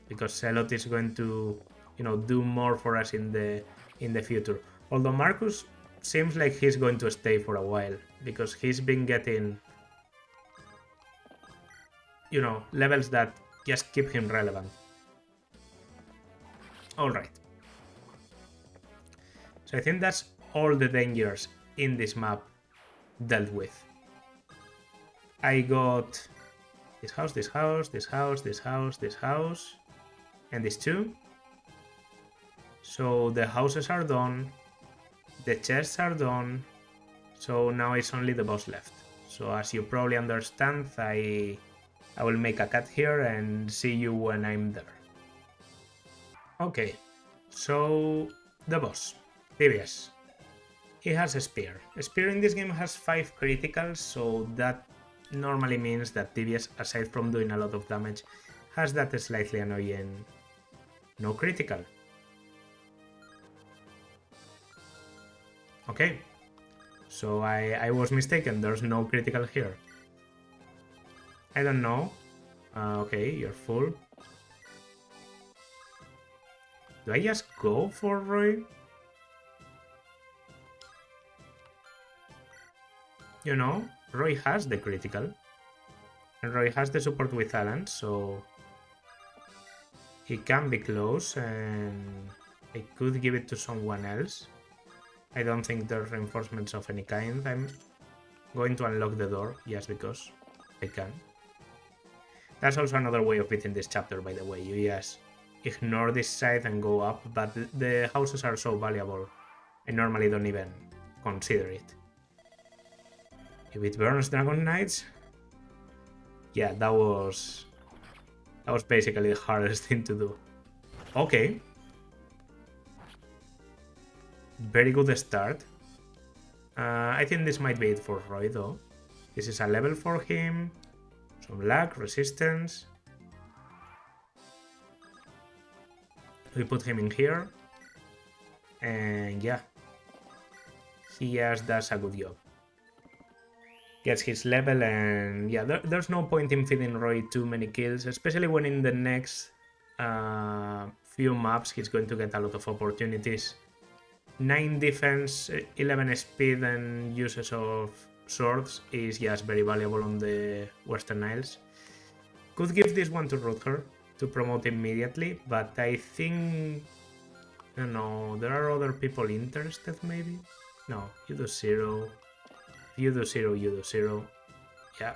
Because Celot is going to, you know, do more for us in the future. Although Marcus seems like he's going to stay for a while, because he's been getting, you know, levels that just keep him relevant. Alright. So I think that's all the dangers in this map dealt with. I got this house, this house, this house, this house, this house, and these two. So the houses are done, the chests are done, so now it's only the boss left. So as you probably understand, I will make a cut here and see you when I'm there. Okay, so the boss, Tibias. He has a spear. A spear in this game has 5 criticals, so that normally means that Tibias, aside from doing a lot of damage, has that slightly annoying no critical. Okay, so I was mistaken, there's no critical here. I don't know. Okay, you're full. Do I just go for Roy? You know, Roy has the critical. And Roy has the support with Alan, so he can be close and I could give it to someone else. I don't think there's reinforcements of any kind. I'm going to unlock the door just because I can. That's also another way of beating this chapter, by the way. You just ignore this side and go up, but the houses are so valuable, I normally don't even consider it. If it burns Dragon Knights, yeah, that was basically the hardest thing to do. Okay. Very good start. I think this might be it for Roy, though. This is a level for him. Some luck, resistance. We put him in here. And yeah. He just does a good job. Gets his level and yeah, there's no point in feeding Roy too many kills, especially when in the next few maps he's going to get a lot of opportunities. 9 defense, 11 speed and uses of swords is just very valuable on the Western Isles. Could give this one to Rutger to promote immediately, but I think... I don't know, there are other people interested maybe? No, you do 0. If you do 0, you do 0. Yeah.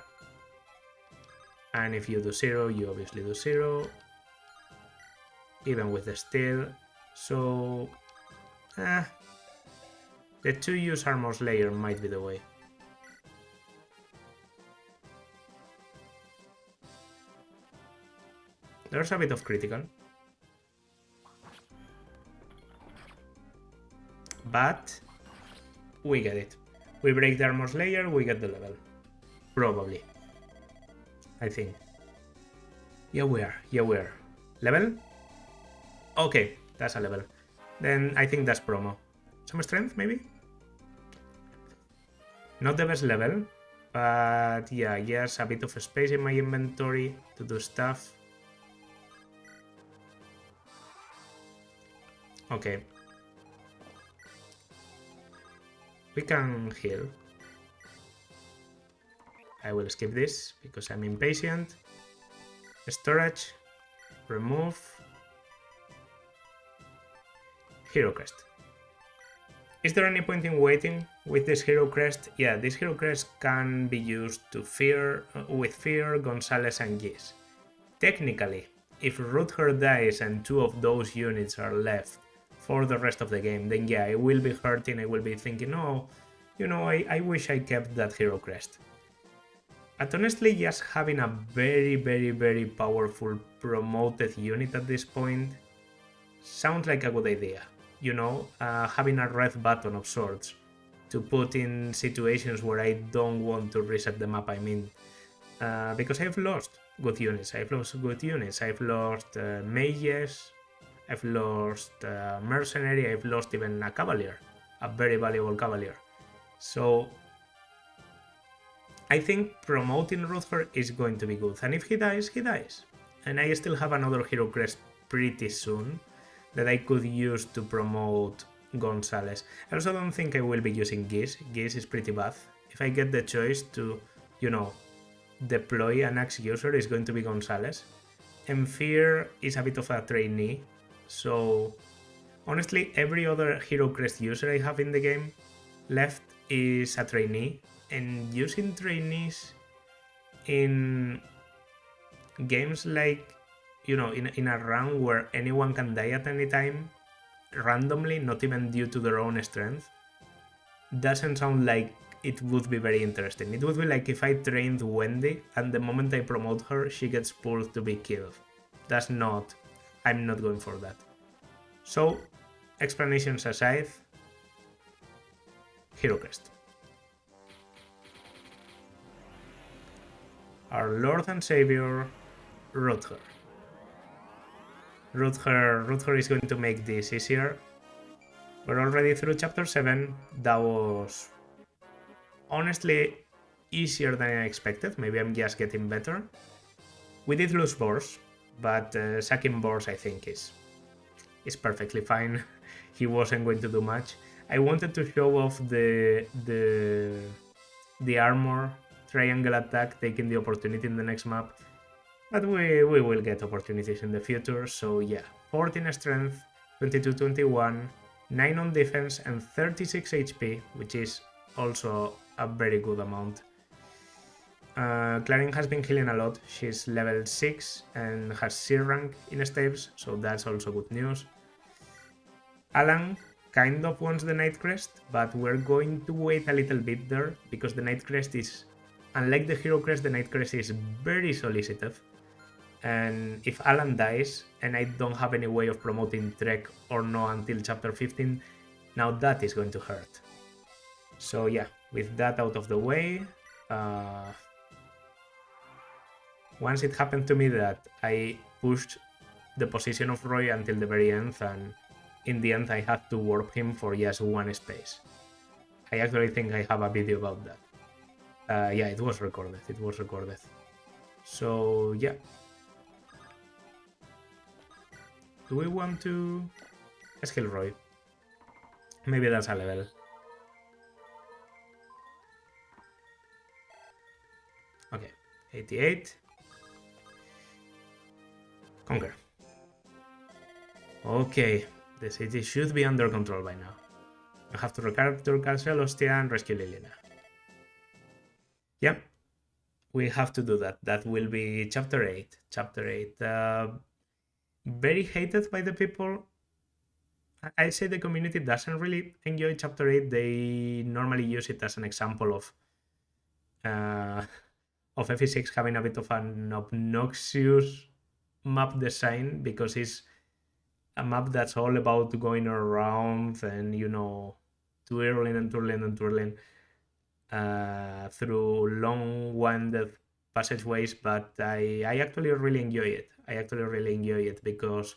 And if you do 0, you obviously do 0. Even with the steel. So... the 2-use armor slayer might be the way. There's a bit of critical. But we get it. We break the armor slayer, we get the level. Probably. I think. Yeah, we are. Yeah, we are. Level? Okay, that's a level. Then I think that's promo. Some strength, maybe? Not the best level, but yeah, yes, a bit of space in my inventory to do stuff. Okay. We can heal. I will skip this because I'm impatient. Storage. Remove. Hero Crest. Is there any point in waiting with this Hero Crest? Yeah, this Hero Crest can be used to with Fear, Gonzalez and Giz. Technically, if Rutger dies and 2 of those units are left for the rest of the game, then yeah, I will be hurting, I will be thinking, oh, you know, I wish I kept that Hero Crest. But honestly, just having a very powerful promoted unit at this point sounds like a good idea. You know, having a red button of sorts to put in situations where I don't want to reset the map, I mean. Because I've lost good units. I've lost mages. I've lost mercenary. I've lost even a cavalier, a very valuable cavalier. So I think promoting Rutger is going to be good. And if he dies, he dies. And I still have another hero crest pretty soon that I could use to promote Gonzalez. I also don't think I will be using Giz. Giz is pretty bad. If I get the choice to, deploy an axe user, it's going to be Gonzalez. And Fear is a bit of a trainee. So honestly, every other hero crest user I have in the game left is a trainee. And using trainees in games like, in a round where anyone can die at any time, randomly, not even due to their own strength, doesn't sound like it would be very interesting. It would be like if I trained Wendy and the moment I promote her, she gets pulled to be killed. I'm not going for that. So, explanations aside, hero crest. Our Lord and Savior, Rutger. Rutger is going to make this easier. We're already through chapter 7. That was honestly easier than I expected. Maybe I'm just getting better. We did lose Bors, but sacking Bors I think is perfectly fine. He wasn't going to do much. I wanted to show off the armor triangle attack, taking the opportunity in the next map. But we will get opportunities in the future, so yeah. 14 strength, 22-21, 9 on defense, and 36 HP, which is also a very good amount. Clarin has been healing a lot. She's level 6 and has C rank in staves, so that's also good news. Alan kind of wants the Night Crest, but we're going to wait a little bit there, because the Night Crest is, unlike the Hero Crest, the Night Crest is very solicitive. And if Alan dies, and I don't have any way of promoting Trek or no until chapter 15, now that is going to hurt. So yeah, with that out of the way, once it happened to me that I pushed the position of Roy until the very end, and in the end I had to warp him for just one space. I actually think I have a video about that. Yeah, it was recorded. So yeah. Do we want to skill Roy? Maybe that's a level. Okay, 88. Conquer. Okay, the city should be under control by now. I have to recapture Castle Ostia and rescue Lilina. Yep, we have to do that. That will be chapter 8. Chapter 8. Very hated by the people. I say the community doesn't really enjoy chapter 8. They normally use it as an example of FE6 having a bit of an obnoxious map design, because it's a map that's all about going around and, twirling through long-winded passageways, but I actually really enjoy it. Because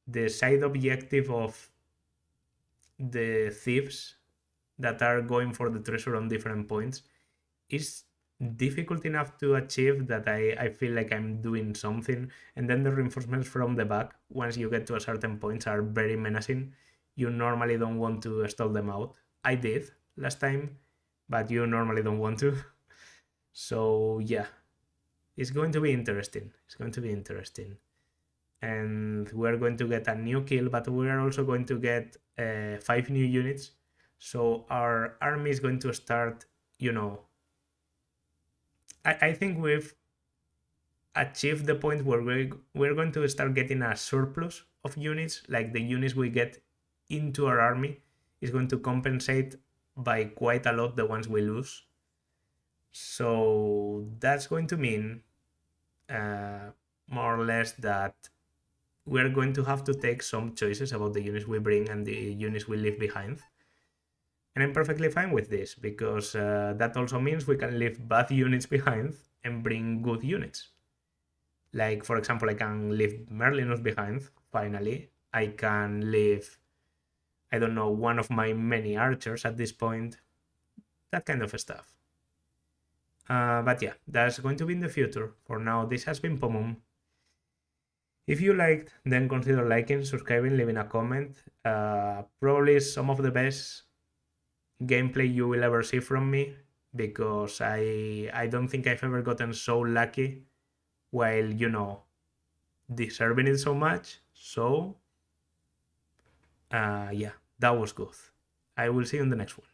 the side objective of the thieves that are going for the treasure on different points is difficult enough to achieve that I feel like I'm doing something. And then the reinforcements from the back, once you get to a certain point, are very menacing. You normally don't want to stall them out. I did last time, but you normally don't want to. So yeah, it's going to be interesting. And we're going to get a new kill, but we're also going to get 5 new units. So our army is going to start, I think we've achieved the point where we're going to start getting a surplus of units. Like, the units we get into our army is going to compensate by quite a lot the ones we lose. So that's going to mean more or less that we're going to have to take some choices about the units we bring and the units we leave behind. And I'm perfectly fine with this because that also means we can leave bad units behind and bring good units. Like, for example, I can leave Merlinus behind, finally. I can leave, I don't know, one of my many archers at this point. That kind of stuff. But yeah, that's going to be in the future. For now, this has been Pomum. If you liked, then consider liking, subscribing, leaving a comment. Probably some of the best gameplay you will ever see from me because I don't think I've ever gotten so lucky while, deserving it so much. So, yeah, that was good. I will see you in the next one.